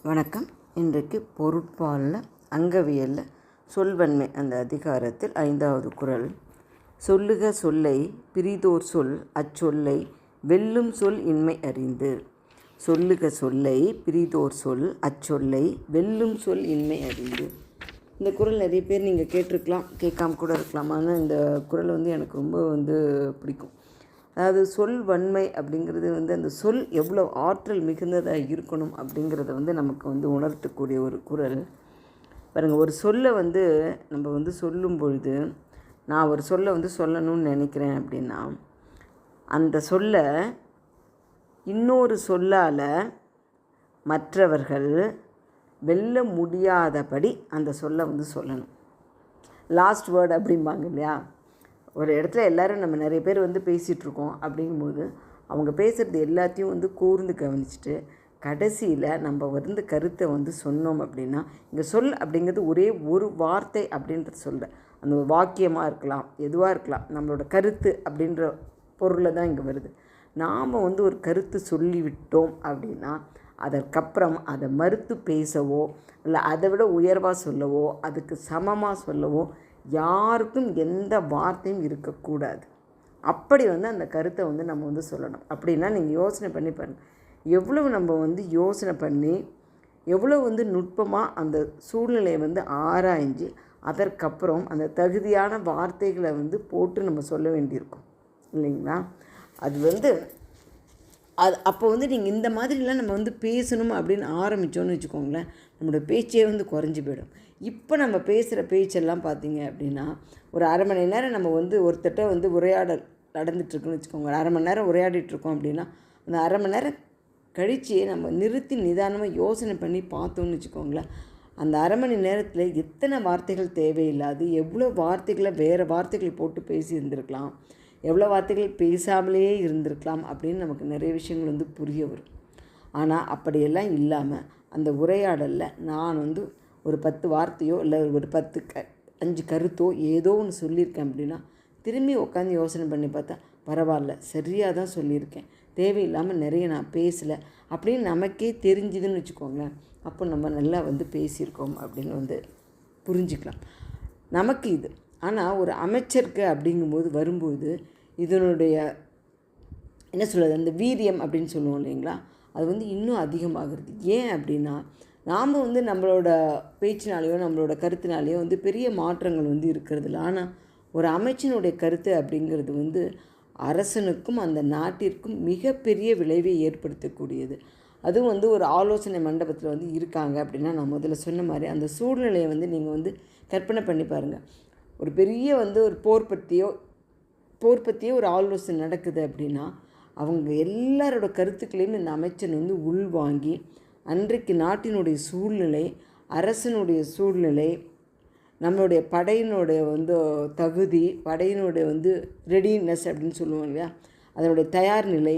வணக்கம். இன்றைக்கு பொருட்பாலில் அங்கவியலில் சொல்வன்மை அந்த அதிகாரத்தில் 5வது குறள். சொல்லுக சொல்லை பிறிதோர் சொல் அச்சொல்லை வெல்லும் சொல் இன்மை அறிந்து. சொல்லுக சொல்லை பிறிதோர் சொல் அச்சொல்லை வெல்லும் சொல் இன்மை அறிந்து. இந்த குறள் நிறைய பேர் நீங்கள் கேட்டிருக்கலாம், கேட்காம கூட இருக்கலாம். ஆனால் இந்த குறள் எனக்கு ரொம்ப பிடிக்கும். அதாவது சொல் வன்மை அப்படிங்கிறது அந்த சொல் எவ்வளோ ஆற்றல் மிகுந்ததாக இருக்கணும் அப்படிங்கிறத நமக்கு உணர்த்தக்கூடிய ஒரு குறள். பாருங்கள், ஒரு சொல்லை நம்ம சொல்லும் பொழுது, நான் ஒரு சொல்லை சொல்லணும்னு நினைக்கிறேன் அப்படின்னா, அந்த சொல்லை இன்னொரு சொல்லால் மற்றவர்கள் வெல்ல முடியாதபடி அந்த சொல்லை சொல்லணும். லாஸ்ட் வேர்டு அப்படிம்பாங்க இல்லையா? ஒரு இடத்துல எல்லோரும் நம்ம நிறைய பேர் பேசிகிட்ருக்கோம். அப்படிங்கும்போது அவங்க பேசுகிறது எல்லாத்தையும் கூர்ந்து கவனிச்சுட்டு கடைசியில் நம்ம கருத்தை சொன்னோம் அப்படின்னா, இங்கே சொல் அப்படிங்கிறது ஒரே ஒரு வார்த்தை அப்படின்றது சொல்கிறேன். அந்த ஒரு வாக்கியமாக இருக்கலாம், எதுவாக இருக்கலாம், நம்மளோட கருத்து அப்படின்ற பொருளில் தான் இங்கே வருது. நாம் ஒரு கருத்து சொல்லிவிட்டோம் அப்படின்னா அதற்கப்புறம் அதை மறுத்து பேசவோ இல்லை அதை விட உயர்வாக சொல்லவோ அதுக்கு சமமாக சொல்லவோ யாருக்கும் எந்த வார்த்தையும் இருக்கக்கூடாது. அப்படி அந்த கருத்தை நம்ம சொல்லணும். அப்படின்னா நீங்கள் யோசனை பண்ணி பாருங்கள், எவ்வளவு நம்ம யோசனை பண்ணி எவ்வளோ நுட்பமாக அந்த சூழ்நிலையை ஆராய்ஞ்சு அதற்கப்புறம் அந்த தகுதியான வார்த்தைகளை போட்டு நம்ம சொல்ல வேண்டியிருக்கும் இல்லைங்களா? அது அப்போ நீங்கள் இந்த மாதிரிலாம் நம்ம பேசணும் அப்படின்னு ஆரம்பித்தோன்னு வச்சுக்கோங்களேன், நம்மளோட பேச்சே குறைஞ்சி போயிடும். இப்போ நம்ம பேசுகிற பேச்செல்லாம் பார்த்திங்க அப்படின்னா, ஒரு அரை மணி நேரம் நம்ம ஒருத்தட்ட உரையாடல் நடந்துகிட்ருக்குன்னு வச்சுக்கோங்க. அரை மணி நேரம் உரையாடிட்டுருக்கோம் அப்படின்னா, அந்த அரை மணி நேரம் கழித்து நம்ம நிறுத்தி நிதானமாக யோசனை பண்ணி பார்த்தோன்னு வச்சுக்கோங்களேன், அந்த அரை மணி நேரத்தில் எத்தனை வார்த்தைகள் தேவையில்லாது, எவ்வளோ வார்த்தைகளை வேறு வார்த்தைகளை போட்டு பேசி இருந்திருக்கலாம், எவ்வளோ வார்த்தைகள் பேசாமலே இருந்திருக்கலாம் அப்படின்னு நமக்கு நிறைய விஷயங்கள் புரிய வரும். ஆனால் அப்படியெல்லாம் இல்லாமல் அந்த உரையாடலில் நான் ஒரு 10 வார்த்தையோ இல்லை ஒரு 5 கருத்தோ ஏதோ ஒன்று சொல்லியிருக்கேன் அப்படின்னா திரும்பி உட்காந்து யோசனை பண்ணி பார்த்தா பரவாயில்ல, சரியாக தான் சொல்லியிருக்கேன், தேவையில்லாமல் நிறைய நான் பேசலை அப்படின்னு நமக்கே தெரிஞ்சுதுன்னு வச்சுக்கோங்களேன். அப்போ நம்ம நல்லா பேசியிருக்கோம் அப்படின்னு புரிஞ்சுக்கலாம் நமக்கு இது. ஆனால் ஒரு அமைச்சருக்கு அப்படிங்கும்போது வரும்போது இதனுடைய என்ன சொல்கிறது, அந்த வீரியம் அப்படின்னு சொல்லுவோம் இல்லைங்களா, அது இன்னும் அதிகமாகிறது. ஏன் அப்படின்னா, நாம் நம்மளோட பேச்சினாலேயோ நம்மளோட கருத்தினாலேயோ பெரிய மாற்றங்கள் இருக்கிறதில்ல. ஆனால் ஒரு அமைச்சனுடைய கருத்து அப்படிங்கிறது அரசனுக்கும் அந்த நாட்டிற்கும் மிகப்பெரிய விளைவை ஏற்படுத்தக்கூடியது. அதுவும் ஒரு ஆலோசனை மண்டபத்தில் இருக்காங்க அப்படின்னா, நான் முதல்ல சொன்ன மாதிரி அந்த சூழ்நிலையை நீங்கள் கற்பனை பண்ணி பாருங்கள். ஒரு பெரிய ஒரு போர் பற்றியோ ஒரு ஆலோசனை நடக்குது அப்படின்னா, அவங்க எல்லாரோட கருத்துக்களையும் இந்த அமைச்சன் உள்வாங்கி அன்றைக்கு நாட்டினுடைய சூழ்நிலை, அரசனுடைய சூழ்நிலை, நம்மளுடைய படையினுடைய தகுதி, படையினுடைய ரெடினஸ் அப்படின்னு சொல்லுவோம் இல்லையா, அதனுடைய தயார் நிலை,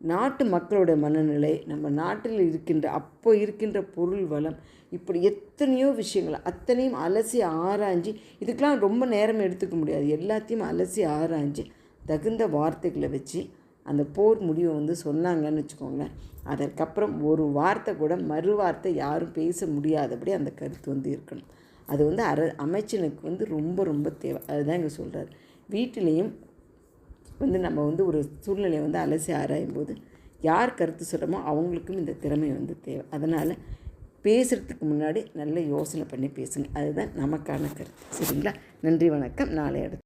நாட்டு மக்களுடைய மனநிலை, நம்ம நாட்டில் அப்போ இருக்கின்ற பொருள் வளம், இப்படி எத்தனையோ விஷயங்கள் அத்தனையும் அலசி ஆராய்ஞ்சு, இதுக்கெலாம் ரொம்ப நேரம் எடுத்துக்க முடியாது, எல்லாத்தையும் அலசி ஆராய்ஞ்சு தகுந்த வார்த்தைகளை வச்சு அந்த போர் முடிவை சொன்னாங்கன்னு வச்சுக்கோங்களேன். அதற்கப்புறம் ஒரு வார்த்தை கூட மறு வார்த்தை யாரும் பேச முடியாதபடி அந்த கருத்து இருக்கணும். அது அமைச்சனுக்கு ரொம்ப ரொம்ப தேவை. அதுதான் இங்கே சொல்கிறார். வீட்டிலையும் நம்ம ஒரு சூழ்நிலையை அலசி ஆராயும் போது யார் கருத்து சொல்கிறோமோ அவங்களுக்கும் இந்த திறமை தேவை. அதனால் பேசுகிறதுக்கு முன்னாடி நல்ல யோசனை பண்ணி பேசுங்க. அதுதான் நமக்கான கருத்து. சரிங்களா? நன்றி, வணக்கம். நாளை அடுத்து